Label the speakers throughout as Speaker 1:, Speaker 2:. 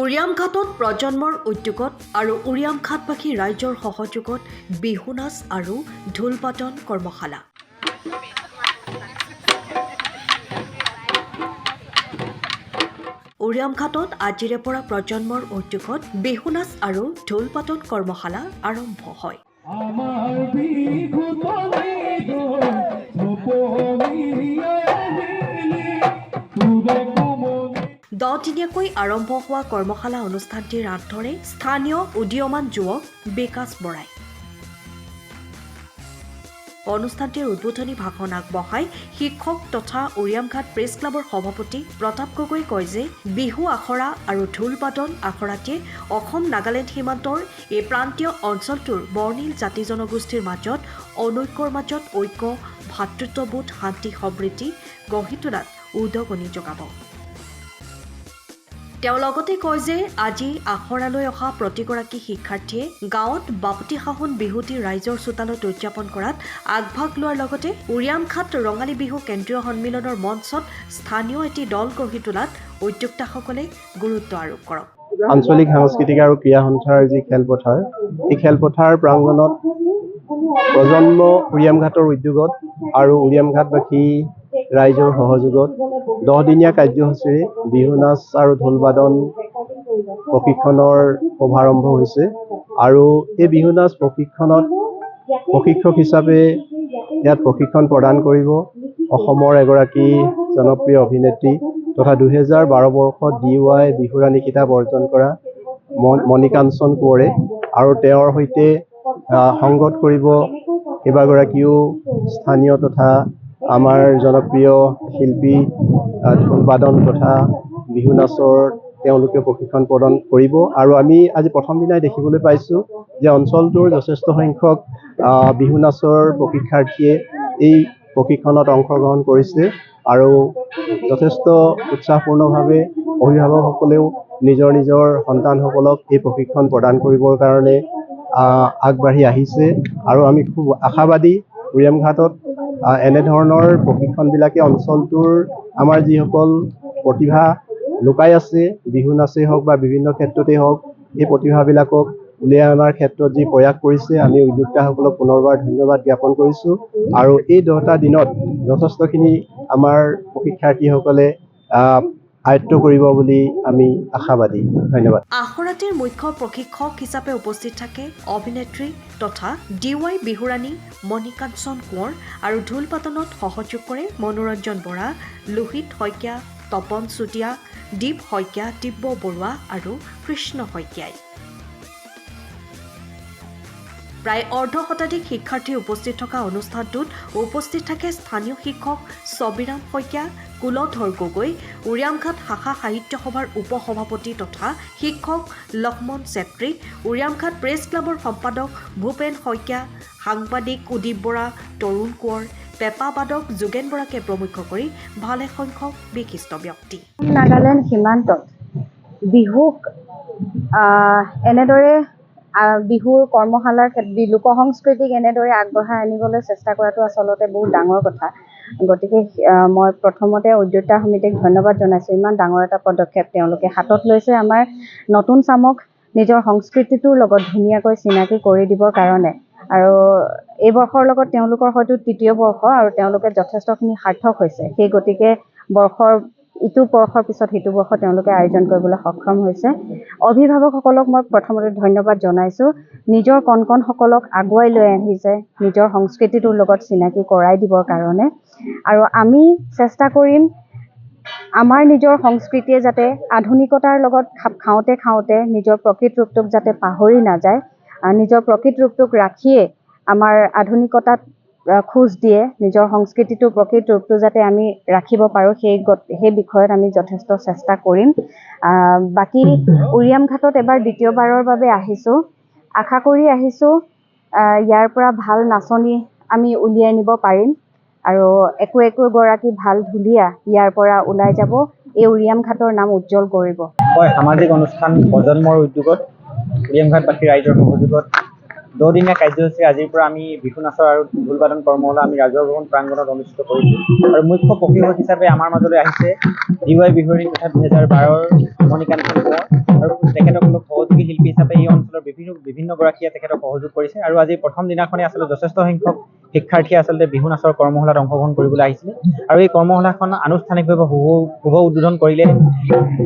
Speaker 1: উৰিয়ামঘাটত প্ৰজন্মৰ উদ্যোগত আৰু উৰিয়ামঘাটবাসী ৰাইজৰ সহযোগত বিহু নাচ আৰু ঢোল বাদন কৰ্মশালা। উৰিয়ামঘাটত আজিৰে পৰা প্ৰজন্মৰ উদ্যোগত বিহু নাচ আৰু ঢোল বাদন কৰ্মশালা আৰম্ভ হয়। দহদিনীয়াকৈ আৰম্ভ হোৱা কৰ্মশালা অনুষ্ঠানটিৰ আঁত ধৰে স্থানীয় উদীয়মান যুৱক বিকাশ বৰাই। অনুষ্ঠানটিৰ উদ্বোধনী ভাষণ আগবঢ়াই শিক্ষক তথা উৰিয়ামঘাট প্ৰেছ ক্লাবৰ সভাপতি প্ৰতাপ গগৈ কয় যে বিহু আখৰা আৰু ঢোল বাদন আখৰাটিয়ে অসম নাগালেণ্ড সীমান্তৰ এই প্ৰান্তীয় অঞ্চলটোৰ বৰ্ণিল জাতি জনগোষ্ঠীৰ মাজত অনৈক্যৰ মাজত ঐক্য, ভাতৃত্ববোধ, শান্তি সমৃদ্ধি গঢ়ি তোলাত উদগনি যোগাব। তেওঁ লগতে কয় যে আজি আখৰালৈ অহা প্ৰতিগৰাকী শিক্ষাৰ্থীয়ে গাঁৱত বাপতি সাহোন বিহুটি ৰাইজৰ চোতালত উদযাপন কৰাত আগভাগ লোৱাৰ লগতে উৰিয়ামঘাট ৰঙালী বিহু কেন্দ্ৰীয় সন্মিলনৰ মঞ্চত স্থানীয় এটি দল গঢ়ি তোলাত উদ্যোক্তাসকলে গুৰুত্ব আৰোপ কৰক।
Speaker 2: আঞ্চলিক সাংস্কৃতিক আৰু ক্ৰীড়া সন্থাৰ যি খেলপথাৰ, এই খেলপথাৰ প্ৰাংগণত প্ৰজন্ম উৰিয়ামঘাটৰ উদ্যোগত আৰু উৰিয়ামঘাটবাসী ৰাইজৰ সহযোগত 10দিনীয়া কাৰ্যসূচীৰে বিহু নাচ আৰু ঢোল বাদন প্ৰশিক্ষণৰ শুভাৰম্ভ হৈছে। আৰু এই বিহু নাচ প্ৰশিক্ষণত প্ৰশিক্ষক হিচাপে ইয়াত প্ৰশিক্ষণ প্ৰদান কৰিব অসমৰ এগৰাকী জনপ্ৰিয় অভিনেত্ৰী তথা 2012 বৰ্ষত DY বিহুৰাণী খিতাপ অৰ্জন কৰা মণিকাঞ্চন কোঁৱৰে আৰু তেওঁৰ সৈতে সংগত কৰিব কেইবাগৰাকীও স্থানীয় তথা আমাৰ জনপ্ৰিয় শিল্পী ঢোল বাদন তথা বিহু নাচৰ তেওঁলোকে প্ৰশিক্ষণ প্ৰদান কৰিব। আৰু আমি আজি প্ৰথম দিনাই দেখিবলৈ পাইছোঁ যে অঞ্চলটোৰ যথেষ্ট সংখ্যক বিহু নাচৰ প্ৰশিক্ষাৰ্থীয়ে এই প্ৰশিক্ষণত অংশগ্ৰহণ কৰিছে আৰু যথেষ্ট উৎসাহপূৰ্ণভাৱে অভিভাৱকসকলেও নিজৰ নিজৰ সন্তানসকলক এই প্ৰশিক্ষণ প্ৰদান কৰিবৰ কাৰণে আগবাঢ়ি আহিছে। আৰু আমি খুব আশাবাদী উৰিয়ামঘাটত এনেধৰণৰ প্ৰশিক্ষণবিলাকে অঞ্চলটোৰ আমাৰ যিসকল প্ৰতিভা লুকাই আছে, বিহু নাচেই হওক বা বিভিন্ন ক্ষেত্ৰতেই হওক, এই প্ৰতিভাবিলাকক উলিয়াই অনাৰ ক্ষেত্ৰত যি প্ৰয়াস কৰিছে আমি উদ্যোক্তাসকলক পুনৰবাৰ ধন্যবাদ জ্ঞাপন কৰিছোঁ। আৰু এই 10টা দিনত যথেষ্টখিনি আমাৰ প্ৰশিক্ষাৰ্থীসকলে আয়ত্ব কৰিব বুলি আমি আশাবাদী। ধন্যবাদ।
Speaker 1: আখৰাটিৰ মুখ্য প্ৰশিক্ষক হিচাপে উপস্থিত থাকে অভিনেত্ৰী তথা DY বিহুৰাণী মণিকাঞ্চন কোঁৱৰ আৰু ঢোল বাদনত সহযোগ কৰে মনোৰঞ্জন বৰা, লোহিত শইকীয়া, তপন চুতীয়া, দীপ শইকীয়া, দিব্য বৰুৱা আৰু কৃষ্ণ শইকীয়াই। প্ৰায় অৰ্ধশতাধিক শিক্ষাৰ্থী উপস্থিত থকা অনুষ্ঠানটোত উপস্থিত থাকে স্থানীয় শিক্ষক ছবিৰাম শইকীয়া, কুলধৰ গগৈ, উৰিয়ামঘাট শাখা সাহিত্য সভাৰ উপসভাপতি তথা শিক্ষক লক্ষ্মণ চেত্ৰী, উৰিয়ামঘাট প্ৰেছ ক্লাবৰ সম্পাদক ভূপেন শইকীয়া, সাংবাদিক উদীপ বৰা, তৰুণ কোঁৱৰ, পেঁপা বাদক যোগেন বৰাকে প্ৰমুখ কৰি ভালেসংখ্যক বিশিষ্ট ব্যক্তি।
Speaker 3: নাগালেণ্ড সীমান্তত বিহুক এনেদৰে বিহুৰ কৰ্মশালাৰ লোক সংস্কৃতিক এনেদৰে আগবঢ়াই আনিবলৈ চেষ্টা কৰাটো আচলতে বহুত ডাঙৰ কথা। গতিকে মই প্ৰথমতে উদ্যোক্তা সমিতিক ধন্যবাদ জনাইছোঁ। ইমান ডাঙৰ এটা পদক্ষেপ তেওঁলোকে হাতত লৈছে আমাৰ নতুন চামক নিজৰ সংস্কৃতিটোৰ লগত ধুনীয়াকৈ চিনাকি কৰি দিবৰ কাৰণে। আৰু এই বৰ্ষৰ লগত তেওঁলোকৰ হয়তো 3য় বৰ্ষ আৰু তেওঁলোকে যথেষ্টখিনি সাৰ্থক হৈছে। সেই গতিকে ইটো বৰ্ষৰ পিছত সিটো বৰ্ষ তেওঁলোকে আয়োজন কৰিবলৈ সক্ষম হৈছে। অভিভাৱকসকলক মই প্ৰথমতে ধন্যবাদ জনাইছোঁ। নিজৰ কণকণসকলক আগুৱাই লৈ আহিছে নিজৰ সংস্কৃতিটোৰ লগত চিনাকি কৰাই দিবৰ কাৰণে। আৰু আমি চেষ্টা কৰিম আমাৰ নিজৰ সংস্কৃতিয়ে যাতে আধুনিকতাৰ লগত খাপ খাওঁতে নিজৰ প্ৰকৃত ৰূপটোক যাতে পাহৰি নাযায়, নিজৰ প্ৰকৃত ৰূপটোক ৰাখিয়ে আমাৰ আধুনিকতাত খোজ দিয়ে, নিজৰ সংস্কৃতিটোৰ প্ৰকৃত ৰূপটো যাতে আমি ৰাখিব পাৰোঁ সেই বিষয়ত আমি যথেষ্ট চেষ্টা কৰিম। বাকী উৰিয়ামঘাটত এবাৰ দ্বিতীয়বাৰৰ বাবে আহিছোঁ। আশা কৰি আহিছোঁ ইয়াৰ পৰা ভাল নাচনি আমি উলিয়াই নিব পাৰিম আৰু একোগৰাকী ভাল ঢুলীয়া ইয়াৰ পৰা ওলাই যাব, এই উৰিয়ামঘাটৰ নাম উজ্জ্বল কৰিব।
Speaker 4: হয়, সামাজিক অনুষ্ঠান প্ৰজন্মৰ উদ্যোগত উৰিয়ামঘাটবাসী ৰাইজৰ সহযোগত 10দিনীয়া কাৰ্যসূচী আজিৰ পৰা আমি বিহু নাচৰ আৰু ঢোল বাদন কৰ্মশালা আমি ৰাজহুৱা ভৱন প্ৰাংগণত অনুষ্ঠিত কৰিছোঁ। আৰু মুখ্য প্ৰশিক্ষক হিচাপে আমাৰ মাজলৈ আহিছে DY বিহুৰাণী তথা 2012ৰ মণিকাঞ্চন কোঁৱৰ আৰু গৰাকীয়ে তেখেতক সহযোগ কৰিছে আৰু আজি প্ৰথম দিনাখনে আচলতে যথেষ্ট সংখ্যক শিক্ষাৰ্থীয়ে আচলতে বিহু নাচৰ কৰ্মশালাত অংশগ্ৰহণ কৰিবলৈ আহিছিলে আৰু এই কৰ্মশালাখন আনুষ্ঠানিকভাৱে শুভ উদ্বোধন কৰিলে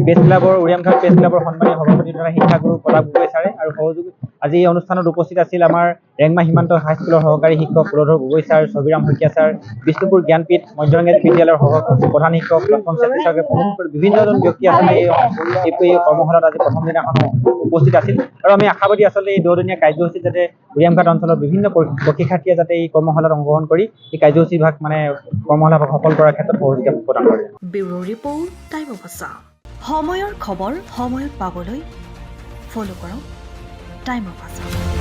Speaker 4: প্ৰেছ ক্লাবৰ উৰিয়ামঘাট প্ৰেছ ক্লাবৰ সন্মানীয় সভাপতি তথা শিক্ষাগুৰু প্ৰতাপ গগৈ ছাৰে আৰু সহযোগী আজি এই অনুষ্ঠানত উপস্থিত আছিল আমাৰ ৰেংমা সীমান্ত হাইস্কুলৰ সহকাৰী শিক্ষক কুলধৰ গগৈ ছাৰ, ছবিৰাম শইকীয়া ছাৰ, বিষ্ণুপুৰ জ্ঞানপীঠ মধ্যইংৰাজী বিদ্যালয়ৰ প্ৰধান শিক্ষক লক্ষ্মণ চেত্ৰী ছাৰে বিভিন্নজন ব্যক্তি আচলতে এই কৰ্মশালাত আজি প্ৰথম দিনাখন উপস্থিত আছিল আৰু আমি আশাবাদী আচলতে এই দুদিনীয়া কাৰ্যসূচীত যাতে উৰিয়ামঘাট অঞ্চলৰ বিভিন্ন প্ৰশিক্ষাৰ্থীয়ে যাতে এই কৰ্মশালাত অংশগ্ৰহণ কৰি এই কাৰ্যসূচীভাগ কৰ্মশালাভাগ সফল কৰাৰ ক্ষেত্ৰত সহযোগিতা প্ৰদান কৰে।
Speaker 1: Bureau report time of Assam. সময়ৰ খবৰ সময়ত পাবলৈ ফ'ল' কৰক টাইম অফ আছাম।